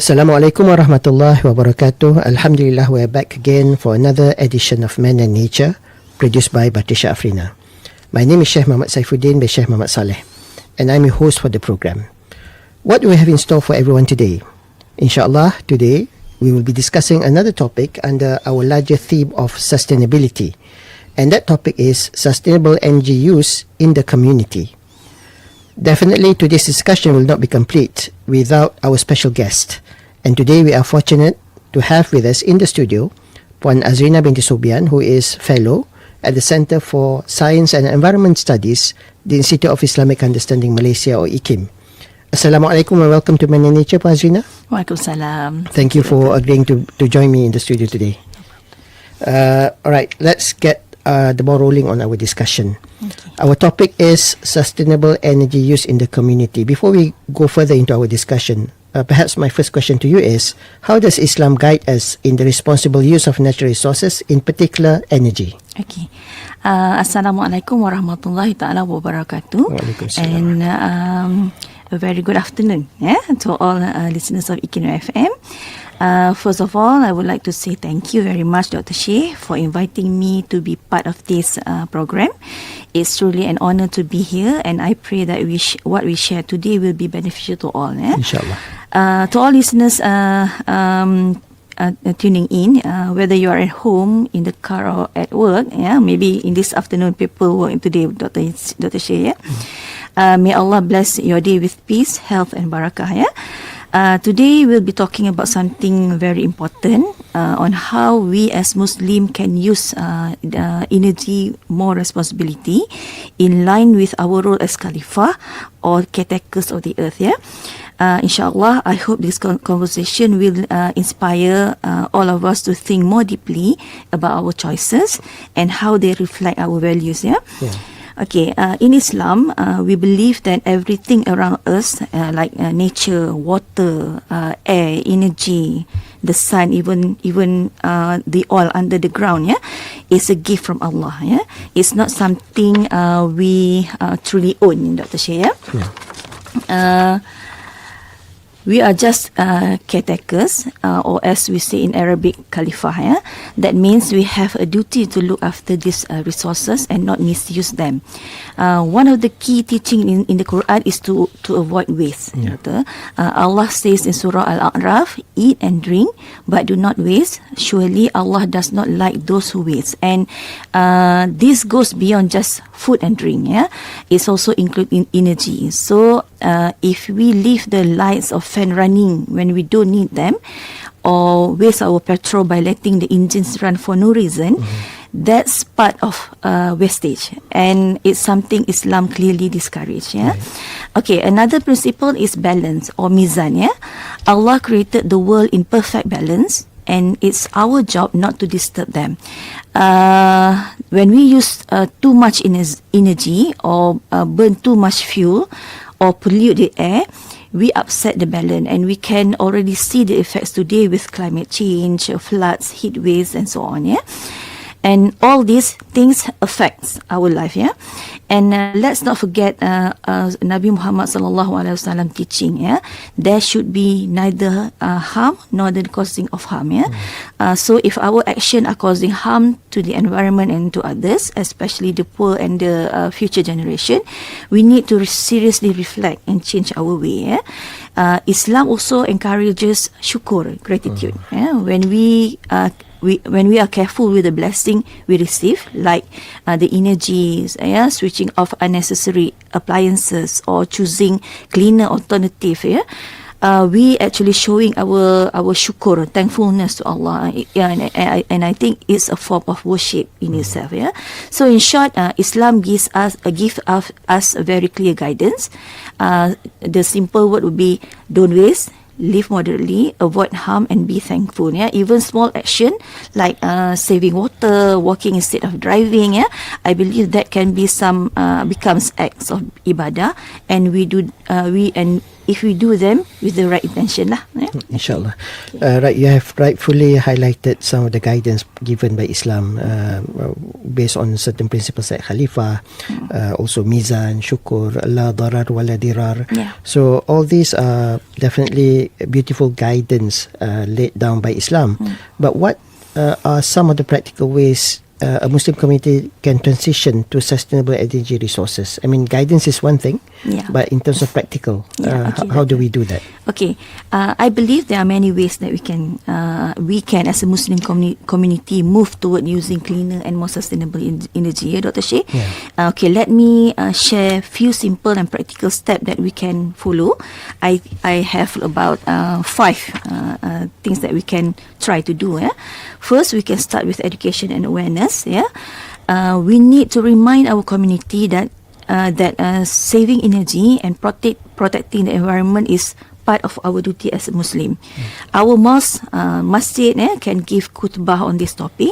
Assalamualaikum warahmatullahi wabarakatuh. Alhamdulillah, we're back again for another edition of Man and Nature, produced by Batrisyia Afrina. My name is Shaikh Saifuddeen by Shaikh Salleh, and I'm your host for the program. What do we have in store for everyone today? Inshallah, today we will be discussing another topic under our larger theme of sustainability, and that topic is sustainable energy use in the community. Definitely, today's discussion will not be complete without our special guest. And today we are fortunate to have with us in the studio Puan Azrina Sobian, who is Fellow at the Center for Science and Environment Studies, the Institute of Islamic Understanding Malaysia, or IKIM. Assalamualaikum and welcome to Man and Nature, Puan Azrina. Waalaikumsalam. Thank you for agreeing to join me in the studio today. Alright, let's get the ball rolling on our discussion. Okay. Our topic is sustainable energy use in the community. Before we go further into our discussion, perhaps my first question to you is, how does Islam guide us in the responsible use of natural resources, in particular energy? Okay. Assalamualaikum warahmatullahi ta'ala wabarakatuh. And a very good afternoon to all listeners of IKIMfm. First of all, I would like to say thank you very much, Dr. Shaikh, for inviting me to be part of this program. It's truly an honor to be here, and I pray that what we share today will be beneficial to all. Inshallah. To all listeners tuning in, whether you are at home, in the car, or at work, maybe in this afternoon, people work today, Dr. Shaikh. May Allah bless your day with peace, health, and barakah. Today we'll be talking about something very important on how we as Muslim can use energy more responsibility in line with our role as khalifah or caretakers of the earth. Inshallah, I hope this conversation will inspire all of us to think more deeply about our choices and how they reflect our values. Okay, in Islam, we believe that everything around us, like nature, water, air, energy, the sun, even the oil under the ground, is a gift from Allah. It's not something we truly own, Dr. Shaikh. We are just caretakers, or as we say in Arabic, khalifah. That means we have a duty to look after these resources and not misuse them. One of the key teaching in the Quran is to avoid waste. Allah says in Surah Al-A'raf, eat and drink, but do not waste. Surely Allah does not like those who waste. And this goes beyond just food and drink. It's also including energy. So if we leave the lights of fan running when we don't need them, or waste our petrol by letting the engines run for no reason, that's part of wastage, and it's something Islam clearly discourages. Okay, another principle is balance or mizan. Allah created the world in perfect balance, and it's our job not to disturb them. When we use too much energy or burn too much fuel or pollute the air, we upset the balance, and we can already see the effects today with climate change, floods, heat waves, and so on. And all these things affects our life. And let's not forget Nabi Muhammad sallallahu alaihi wasallam teaching. There should be neither harm nor the causing of harm. So if our action are causing harm to the environment and to others, especially the poor and the future generation, we need to seriously reflect and change our way. Islam also encourages syukur, gratitude. When we are careful with the blessing we receive, like the energies, switching off unnecessary appliances, or choosing cleaner alternative, we actually showing our syukur, thankfulness to Allah, and I think it's a form of worship in itself. So in short, Islam gives us a very clear guidance. The simple word would be: don't waste, live moderately, avoid harm, and be thankful. Even small action like saving water, walking instead of driving, I believe that can be becomes acts of ibadah, and if we do them with the right intention lah. Inshallah. Right, you have rightfully highlighted some of the guidance given by Islam based on certain principles like khalifah, also mizan, syukur, la darar wala dirar. So all these are definitely beautiful guidance laid down by Islam. But what are some of the practical ways a Muslim community can transition to sustainable energy resources? I mean, guidance is one thing, but in terms of practical, how do we do that? Okay, I believe there are many ways that we can as a Muslim community move toward using cleaner and more sustainable energy. Dr. Shaikh? Okay, let me share few simple and practical steps that we can follow. I have about 5 things that we can try to do. First, we can start with education and awareness. We need to remind our community that saving energy and protecting the environment is part of our duty as a Muslim. Our masjid can give khutbah on this topic.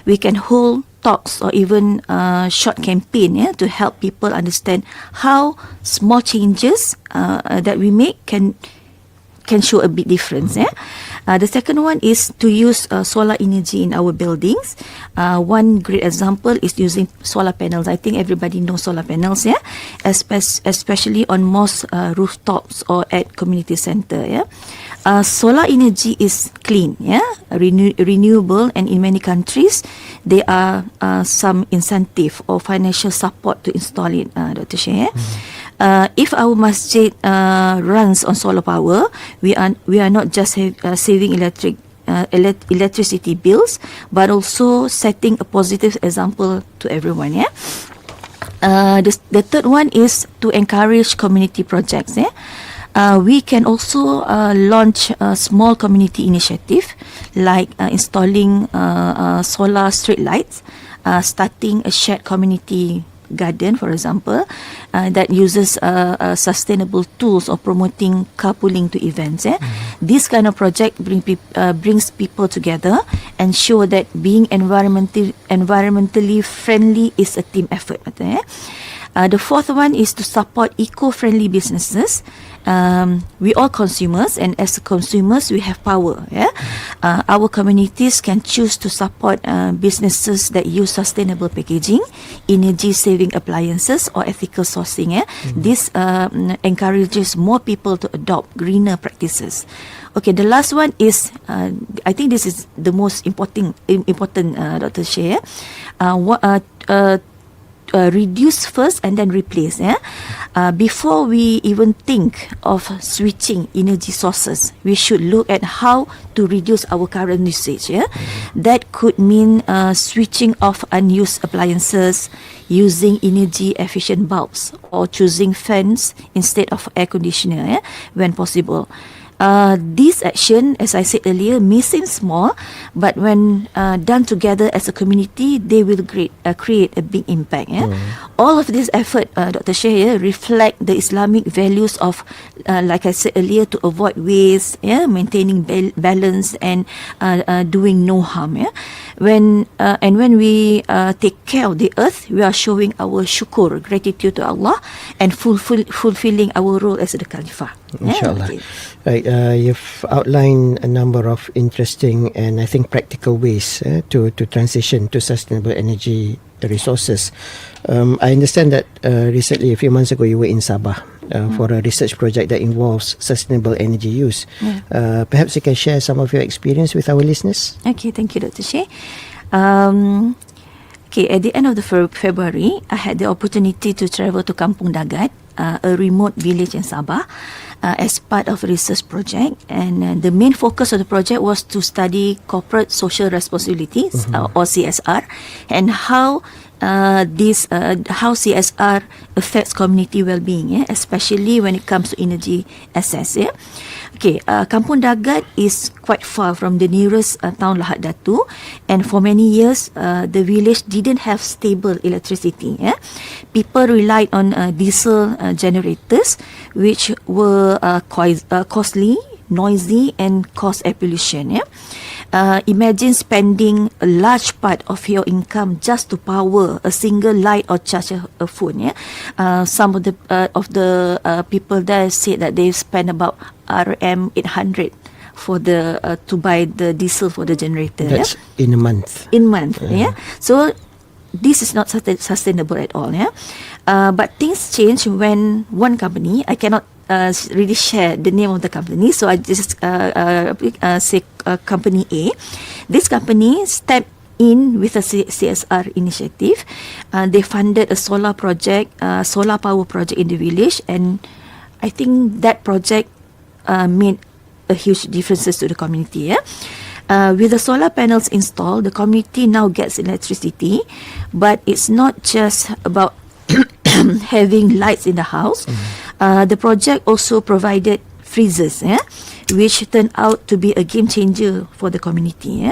We can hold talks or even short campaign to help people understand how small changes that we make can show a big difference. The second one is to use solar energy in our buildings. One great example is using solar panels. I think everybody knows solar panels, especially on mosque rooftops or at community center. Solar energy is clean, renewable, and in many countries there are some incentive or financial support to install it, Dr. Shaikh. If our masjid runs on solar power, we are not just saving electricity bills, but also setting a positive example to everyone. The third one is to encourage community projects. We can also launch a small community initiative like installing solar street lights, starting a shared community garden, for example, that uses sustainable tools or promoting carpooling to events. This kind of project brings people together and show that being environmentally friendly is a team effort. The fourth one is to support eco-friendly businesses. We all consumers, and as consumers we have power. Our communities can choose to support businesses that use sustainable packaging, energy saving appliances, or ethical sourcing. This encourages more people to adopt greener practices. Okay, the last one is I think this is the most important Dr. Shaikh. Reduce first and then replace. Before we even think of switching energy sources, we should look at how to reduce our current usage. That could mean switching off unused appliances, using energy efficient bulbs, or choosing fans instead of air conditioner when possible. This action, as I said earlier, may seem small, but when done together as a community, they will create a big impact. All of this effort, Dr. Shaikh, reflect the Islamic values of, like I said earlier, to avoid waste, maintaining balance, and doing no harm. When we take care of the earth, we are showing our syukur, gratitude to Allah, and fulfilling our role as the khalifah. Inshallah. Right, you've outlined a number of interesting and I think practical ways to transition to sustainable energy resources. I understand that recently, a few months ago, you were in Sabah for a research project that involves sustainable energy use. Perhaps you can share some of your experience with our listeners. Okay, thank you, Dr. Shaikh. Okay, at the end of the February, I had the opportunity to travel to Kampung Dagat, a remote village in Sabah, as part of a research project. And the main focus of the project was to study corporate social responsibilities, or CSR, and how CSR affects community well-being, especially when it comes to energy access. Okay, Kampung Dagat is quite far from the nearest town Lahad Datu, and for many years the village didn't have stable electricity. People relied on diesel generators, which were quite costly, noisy and cause air pollution. Yeah? Imagine spending a large part of your income just to power a single light or charge a phone. Yeah? Some of the people there said that they spend about RM 800 for the to buy the diesel for the generator. That's in a month. Yeah. So this is not sustainable at all. Yeah. But things change when one company, I cannot really share the name of the company, so I just say company A. This company stepped in with a CSR initiative. They funded a solar project, solar power project in the village, and I think that project made a huge differences to the community. Yeah? With the solar panels installed, the community now gets electricity, but it's not just about having lights in the house. The project also provided freezers, which turned out to be a game changer for the community.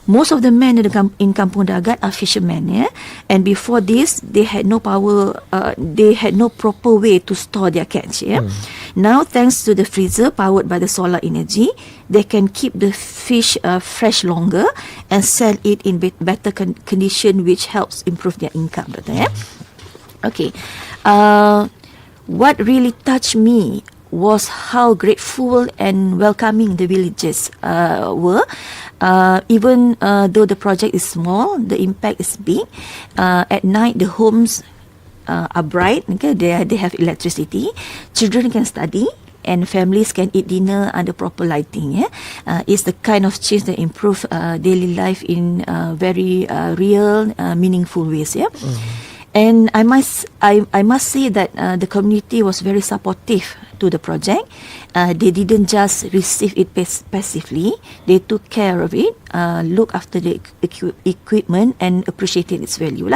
Most of the men in Kampung Dagat are fishermen, and before this, they had no power. They had no proper way to store their catch. Now, thanks to the freezer powered by the solar energy, they can keep the fish fresh longer and sell it in better condition, which helps improve their income. Okay. What really touched me was how grateful and welcoming the villagers were. Even though the project is small, the impact is big. At night, the homes are bright. Okay, they have electricity. Children can study, and families can eat dinner under proper lighting. It's the kind of change that improve daily life in very real, meaningful ways. And I must say that the community was very supportive to the project. They didn't just receive it passively. They took care of it, look after the equipment, and appreciated its value.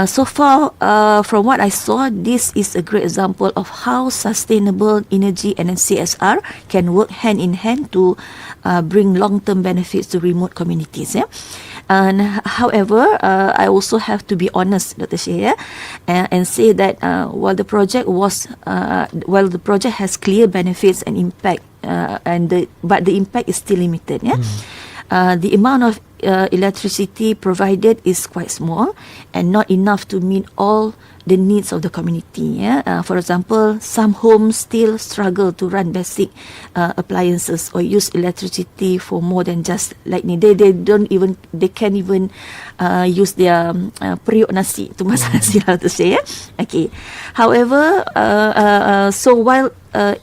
So far, from what I saw, this is a great example of how sustainable energy and CSR can work hand in hand to bring long-term benefits to remote communities. And however, I also have to be honest, Dr. Shaikh, and say that while the project has clear benefits and impact, but the impact is still limited. The amount of electricity provided is quite small and not enough to meet all the needs of the community. For example, some homes still struggle to run basic appliances or use electricity for more than just lightning. They can't even use their periuk nasi to masak nasi lah to say. Okay. However, so while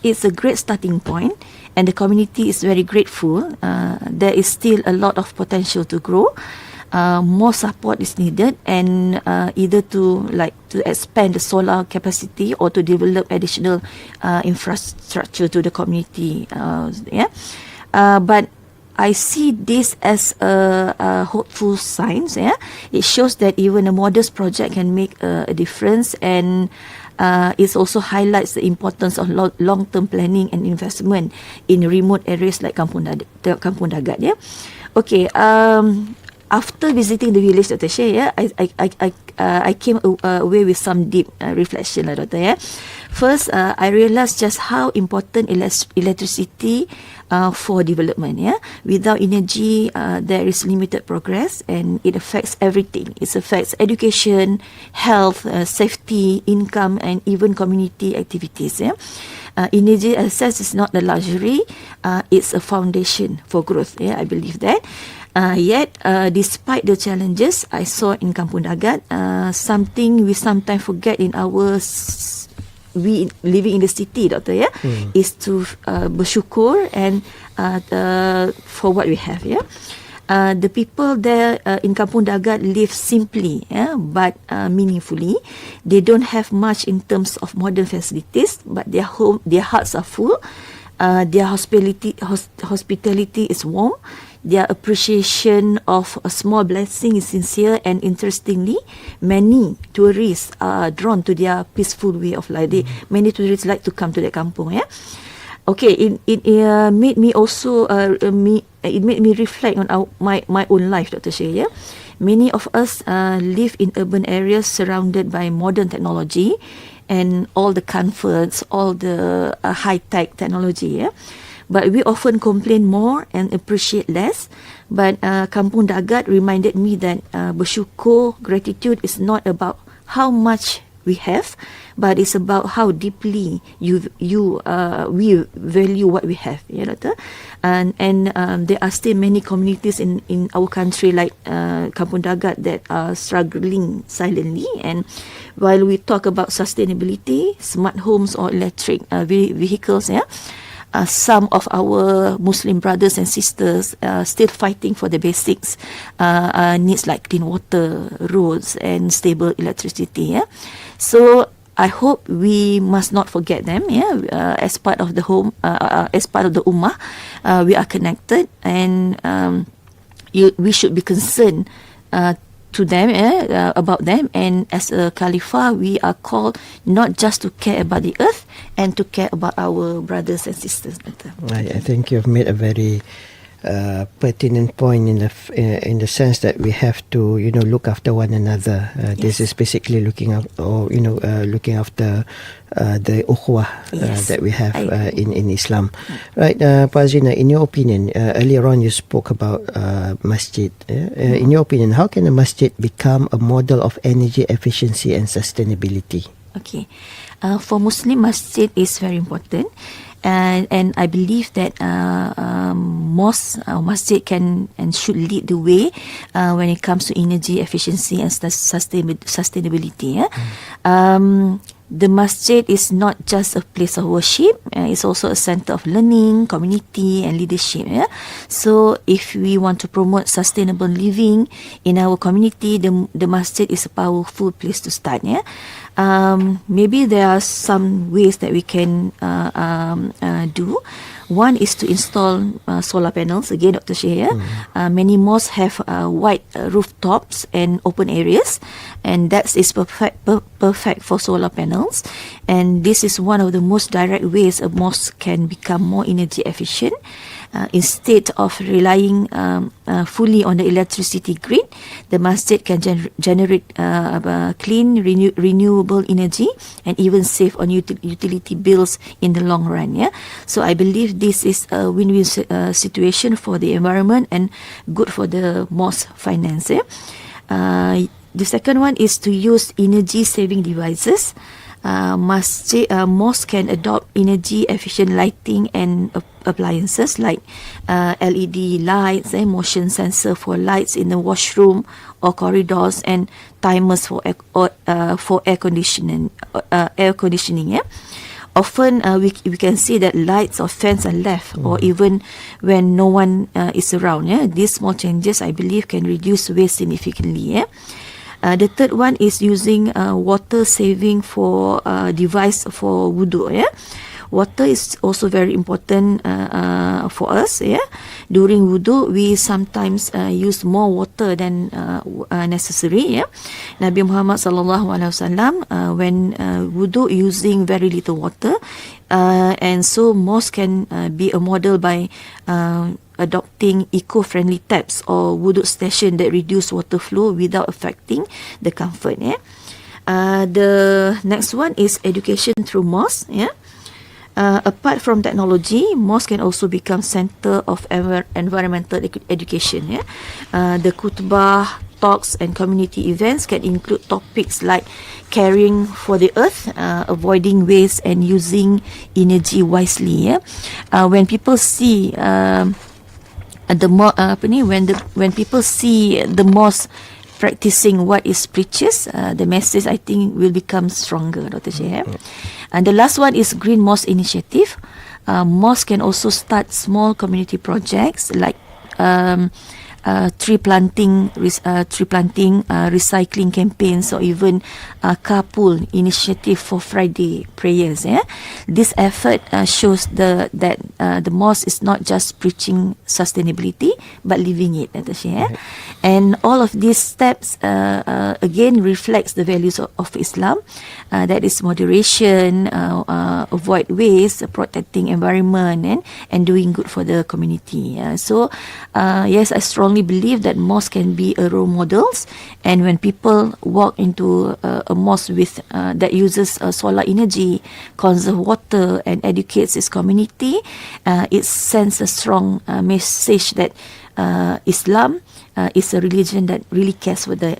it's a great starting point, and the community is very grateful, there is still a lot of potential to grow. More support is needed, and either to expand the solar capacity or to develop additional infrastructure to the community. But I see this as a hopeful sign. It shows that even a modest project can make a difference, and it also highlights the importance of long-term planning and investment in remote areas like Kampung Dagat. Okay. After visiting the village, Dr. Shaikh, I came away with some deep reflection, Dr. First, I realized just how important electricity for development. Without energy, there is limited progress, and it affects everything. It affects education, health, safety, income, and even community activities. Energy access is not a luxury; it's a foundation for growth. I believe that. Yet, despite the challenges I saw in Kampung Dagat, something we sometimes forget in we living in the city, Doctor, is to bersyukur and for what we have. The people there in Kampung Dagat live simply, but meaningfully. They don't have much in terms of modern facilities, but their hearts are full. Their hospitality is warm. Their appreciation of a small blessing is sincere, and interestingly, many tourists are drawn to their peaceful way of life. Many tourists like to come to the kampung. Okay, it made me also it made me reflect on my own life, Dr. Shaikh. Many of us live in urban areas surrounded by modern technology, and all the comforts, all the high-tech technology. Yeah? But we often complain more and appreciate less. But Kampung Dagat reminded me that bersyukur, gratitude is not about how much we have, but it's about how deeply we value what we have. You know, and there are still many communities in our country like Kampung Dagat that are struggling silently. And while we talk about sustainability, smart homes or electric vehicles, yeah. Some of our Muslim brothers and sisters still fighting for the basics needs like clean water, roads, and stable electricity. Yeah, so I hope we must not forget them. Yeah, as part of the home, as part of the ummah, we are connected, and we should be concerned to them, about them. And as a khalifah, we are called not just to care about the earth and to care about our brothers and sisters. I think you've made a very pertinent point in the sense that we have to look after one another. Yes. This is basically looking after the ukhuwah that we have in Islam. Right, Pak Azrina, in your opinion, earlier on you spoke about masjid. In your opinion, how can a masjid become a model of energy efficiency and sustainability? Okay, for Muslim, masjid is very important. And I believe that masjid can and should lead the way when it comes to energy efficiency and sustainability. The masjid is not just a place of worship, it's also a center of learning, community and leadership. So if we want to promote sustainable living in our community, the masjid is a powerful place to start. Maybe there are some ways that we can do. One is to install solar panels. Again, Dr. Shaikh, many mosques have wide rooftops and open areas, and that is perfect for solar panels. And this is one of the most direct ways a mosque can become more energy efficient. Instead of relying fully on the electricity grid, the masjid can generate clean, renewable energy and even save on utility bills in the long run. So I believe this is a win-win situation for the environment and good for the mosque finance. The second one is to use energy-saving devices. Mosques can adopt energy efficient lighting and appliances like LED lights, motion sensor for lights in the washroom or corridors, and timers for air conditioning. Often we can see that lights or fans are left, or even when no one is around. These small changes, I believe, can reduce waste significantly. The third one is using water saving for device for wudu. Water is also very important for us. During wudu, we sometimes use more water than necessary. Nabi Muhammad SAW when wudu using very little water, and so mosque can be a model by adopting eco-friendly taps or wudu station that reduce water flow without affecting the comfort. The next one is education through mosque. Apart from technology, mosque can also become center of environmental education. The khutbah, talks and community events can include topics like caring for the earth, avoiding waste and using energy wisely. When people see when people see the mosque practicing what is preaches, the message, I think, will become stronger, Dr. Shaikh. And the last one is Green Mosque Initiative. Mosque can also start small community projects like tree planting, recycling campaigns, or even carpool initiative for Friday prayers. This effort shows that the mosque is not just preaching sustainability but living it. And all of these steps again reflects the values of Islam, that is moderation, avoid waste, protecting environment, and doing good for the community. So yes, I strongly strongly believe that mosques can be a role models, and when people walk into a mosque with that uses solar energy, conserve water, and educates its community, it sends a strong message that Islam is a religion that really cares for the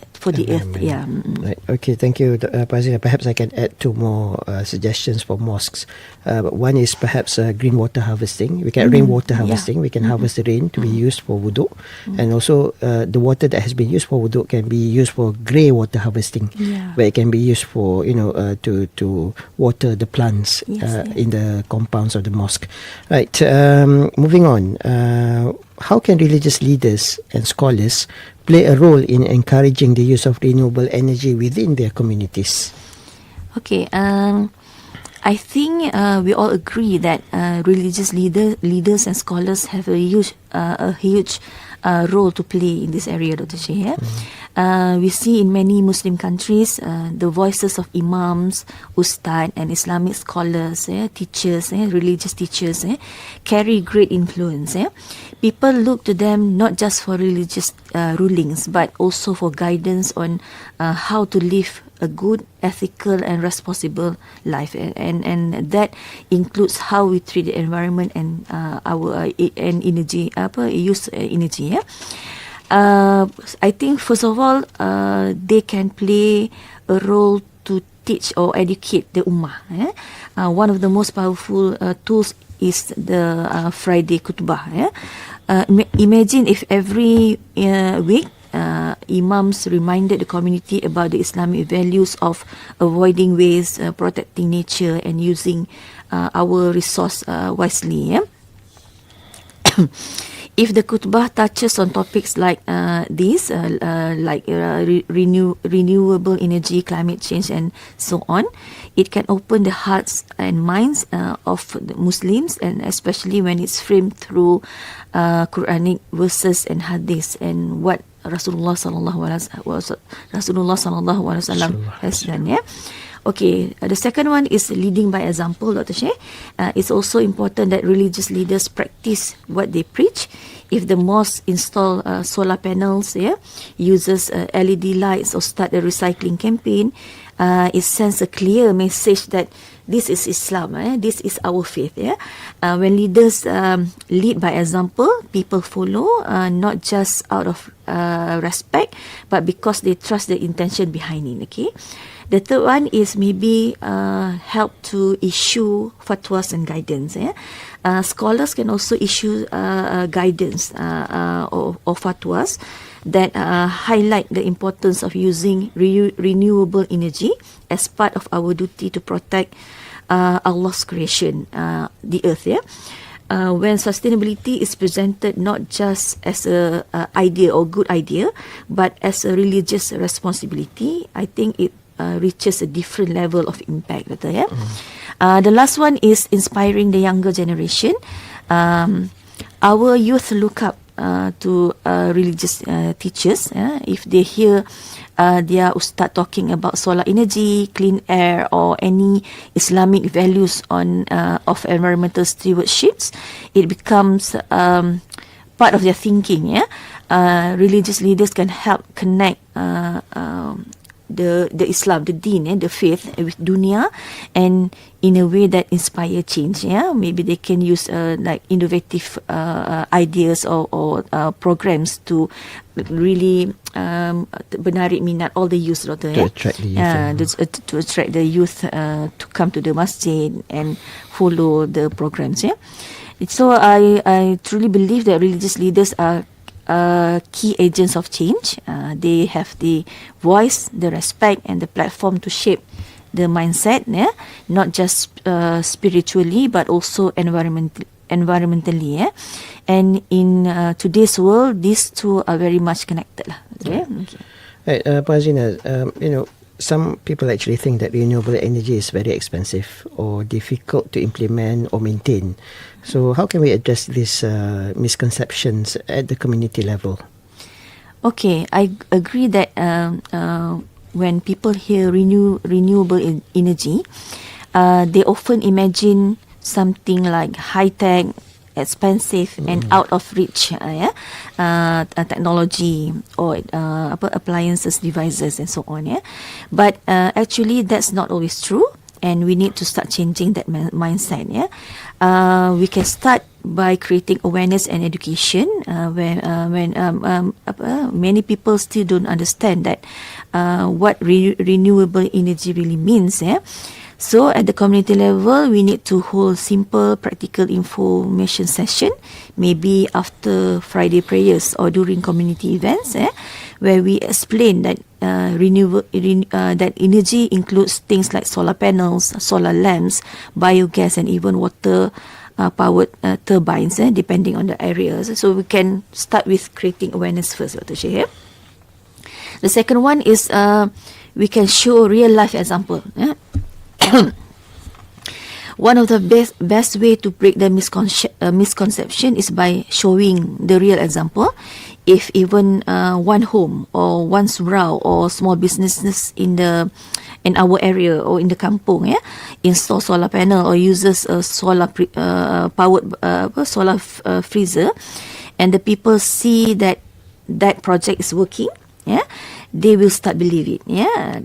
earth. Yeah. Right. Okay, thank you, Batrisyia. Perhaps I can add two more suggestions for mosques. One is perhaps green water harvesting. We can rainwater harvesting. We can harvest the rain to be used for wudu, and also the water that has been used for wudu can be used for grey water harvesting, where it can be used for to water the plants in the compounds of the mosque. Right. Moving on. How can religious leaders and scholars play a role in encouraging the use of renewable energy within their communities? Okay, I think we all agree that religious leaders and scholars have a huge role to play in this area, Dr. Shaikh. We see in many Muslim countries the voices of imams, ustad and Islamic scholars, teachers, religious teachers carry great influence. People look to them not just for religious rulings, but also for guidance on how to live a good, ethical and responsible life, and that includes how we treat the environment and our energy, use energy. I think first of all, they can play a role to teach or educate the ummah. One of the most powerful tools is the Friday khutbah. Imagine if every week imams reminded the community about the Islamic values of avoiding waste, protecting nature and using our resource wisely. If the khutbah touches on topics like these, like renewable energy, climate change, and so on, it can open the hearts and minds of the Muslims, and especially when it's framed through Quranic verses and hadiths and what Rasulullah sallallahu alaihi wasallam has done. Yeah. Okay, the second one is leading by example, Dr. Shaikh. It's also important that religious leaders practice what they preach. If the mosque install solar panels, uses LED lights or start a recycling campaign, it sends a clear message that this is Islam, this is our faith. When leaders lead by example, people follow, not just out of respect, but because they trust the intention behind it. Okay. The third one is maybe help to issue fatwas and guidance. Scholars can also issue guidance or fatwas that highlight the importance of using renewable energy as part of our duty to protect Allah's creation, the earth. When sustainability is presented not just as a idea or good idea, but as a religious responsibility, I think it reaches a different level of impact. The last one is inspiring the younger generation. Our youth look up to religious teachers. If they hear their ustad talking about solar energy, clean air, or any Islamic values on of environmental stewardships, it becomes part of their thinking. Religious leaders can help connect the Islam, the deen, the faith with dunya, and in a way that inspire change. Maybe they can use like innovative ideas or programs to really menarik minat all the youth, to attract the youth, to attract the youth to come to the masjid and follow the programs. So I truly believe that religious leaders are key agents of change. They have the voice, the respect, and the platform to shape the mindset, not just spiritually but also environmentally. And in today's world, these two are very much connected. Okay. Right, Batrisyia, some people actually think that renewable energy is very expensive or difficult to implement or maintain. So how can we address these misconceptions at the community level? Okay, I agree that when people hear renewable energy, they often imagine something like high-tech expensive and out of reach technology or appliances, devices, and so on. But actually, that's not always true, and we need to start changing that mindset. We can start by creating awareness and education when many people still don't understand that what renewable energy really means. So at the community level, we need to hold simple practical information session, maybe after Friday prayers or during community events, where we explain that that energy includes things like solar panels, solar lamps, biogas, and even water powered turbines, depending on the areas. So we can start with creating awareness first, Dr. Shaikh. The second one is we can show real life example. One of the best way to break the misconception is by showing the real example. If even one home or one surau or small businesses in our area or in the kampung install solar panel or uses a solar powered solar freezer, and the people see that project is working, they will start believe it.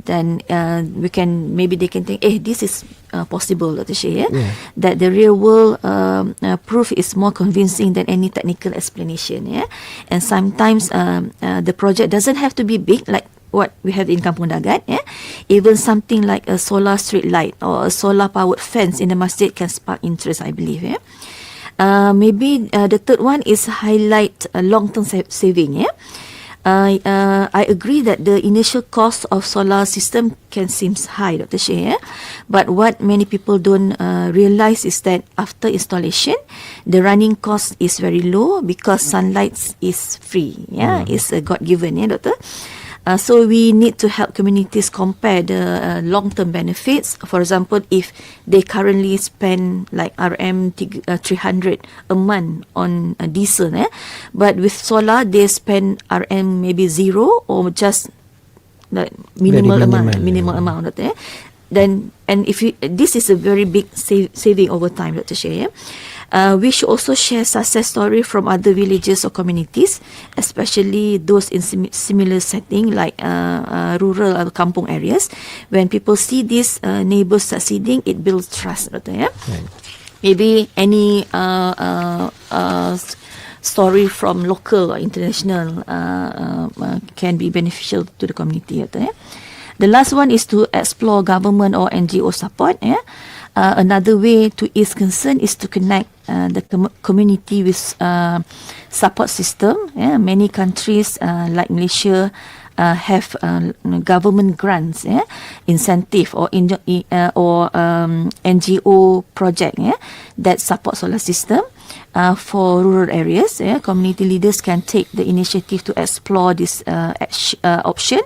Then maybe they can think, this is possible, Dr. Shaikh, that the real world proof is more convincing than any technical explanation. And sometimes the project doesn't have to be big like what we have in Kampung Dagat. Even something like a solar street light or a solar powered fence in the masjid can spark interest, I believe. Maybe the third one is highlight long-term saving. I agree that the initial cost of solar system can seem high, Dr. Shaikh, but what many people don't realize is that after installation, the running cost is very low because sunlight is free. It's God-given, Doctor. So we need to help communities compare the long-term benefits. For example, if they currently spend like RM300 a month on diesel, but with solar they spend RM maybe zero or just like minimal amount. Then, and if this is a very big saving over time, Dr. Shaikh. We should also share success story from other villages or communities, especially those in similar setting like rural or kampung areas. When people see these neighbors succeeding, it builds trust. Right. Maybe any story from local or international can be beneficial to the community. The last one is to explore government or NGO support. Another way to ease concern is to connect the community with support system. Many countries like Malaysia have government grants, incentive or NGO project that support solar system. For rural areas, community leaders can take the initiative to explore this option,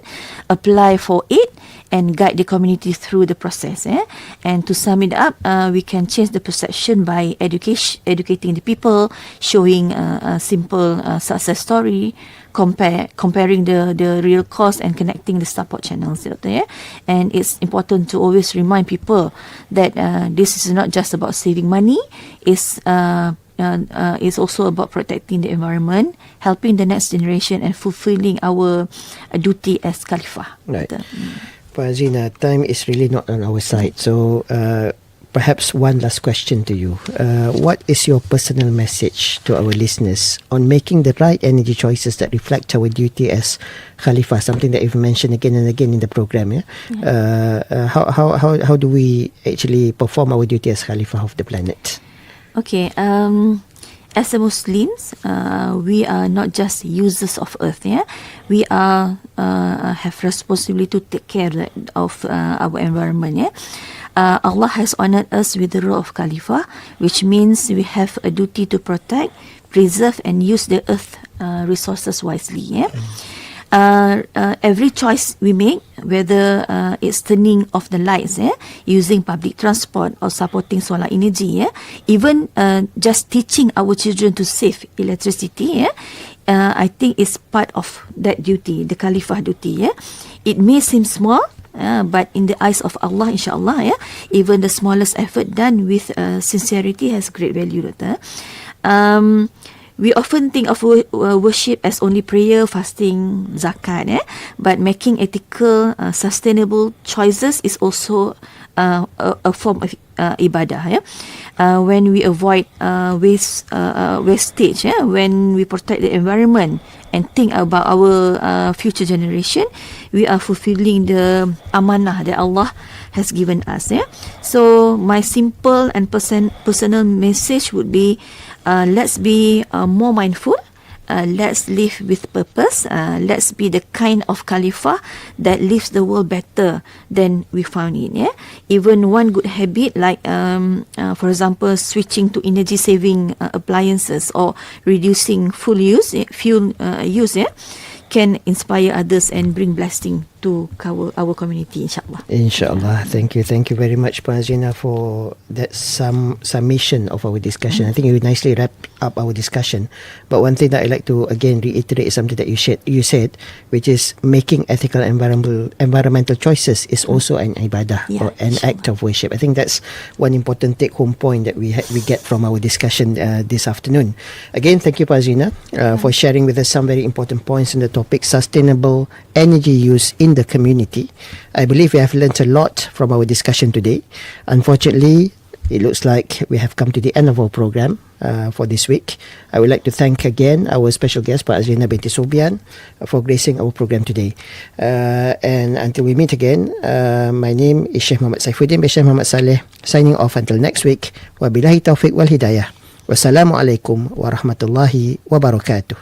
apply for it, and guide the community through the process. And to sum it up, we can change the perception by educating the people, showing a simple success story, comparing the real cost and connecting the support channels. And it's important to always remind people that this is not just about saving money, it's also about protecting the environment, helping the next generation, and fulfilling our duty as khalifah. Right. Azrina, time is really not on our side. So perhaps one last question to you. What is your personal message to our listeners on making the right energy choices that reflect our duty as khalifah? Something that you've mentioned again and again in the program. How do we actually perform our duty as khalifah of the planet? Okay. As a Muslims, we are not just users of earth. We are have responsibility to take care of our environment. Allah has honored us with the role of khalifah, which means we have a duty to protect, preserve, and use the earth resources wisely. Every choice we make, whether it's turning off the lights, using public transport, or supporting solar energy, even just teaching our children to save electricity, I think it's part of that duty, the khalifah duty. It may seem small, but in the eyes of Allah, inshallah, even the smallest effort done with sincerity has great value. We often think of worship as only prayer, fasting, zakat, but making ethical, sustainable choices is also a form of ibadah. When we avoid wastage, when we protect the environment and think about our future generation, we are fulfilling the amanah that Allah has given us. So my simple and personal message would be, let's be more mindful. Let's live with purpose. Let's be the kind of khalifah that leaves the world better than we found it. Even one good habit, like for example, switching to energy saving appliances or reducing fuel use, can inspire others and bring blessing to our community, inshallah. Inshallah. Thank you very much, Azrina, for that summation of our discussion. I think you nicely wrapped up our discussion. But one thing that I'd like to again reiterate is something that you said, which is making ethical environmental choices is also an ibadah, or an act of worship. I think that's one important take-home point that we get from our discussion this afternoon. Again, thank you, Azrina, for sharing with us some very important points on the topic sustainable energy use in the community. I believe we have learnt a lot from our discussion today. Unfortunately, it looks like we have come to the end of our program for this week. I would like to thank again our special guest, Azrina binti Sobian, for gracing our program today. And until we meet again, my name is Sheikh Muhammad Saifuddeen bin Sheikh Muhammad Salleh, signing off until next week. Wabillahi taufiq wal hidayah. Wassalamualaikum warahmatullahi wabarakatuh.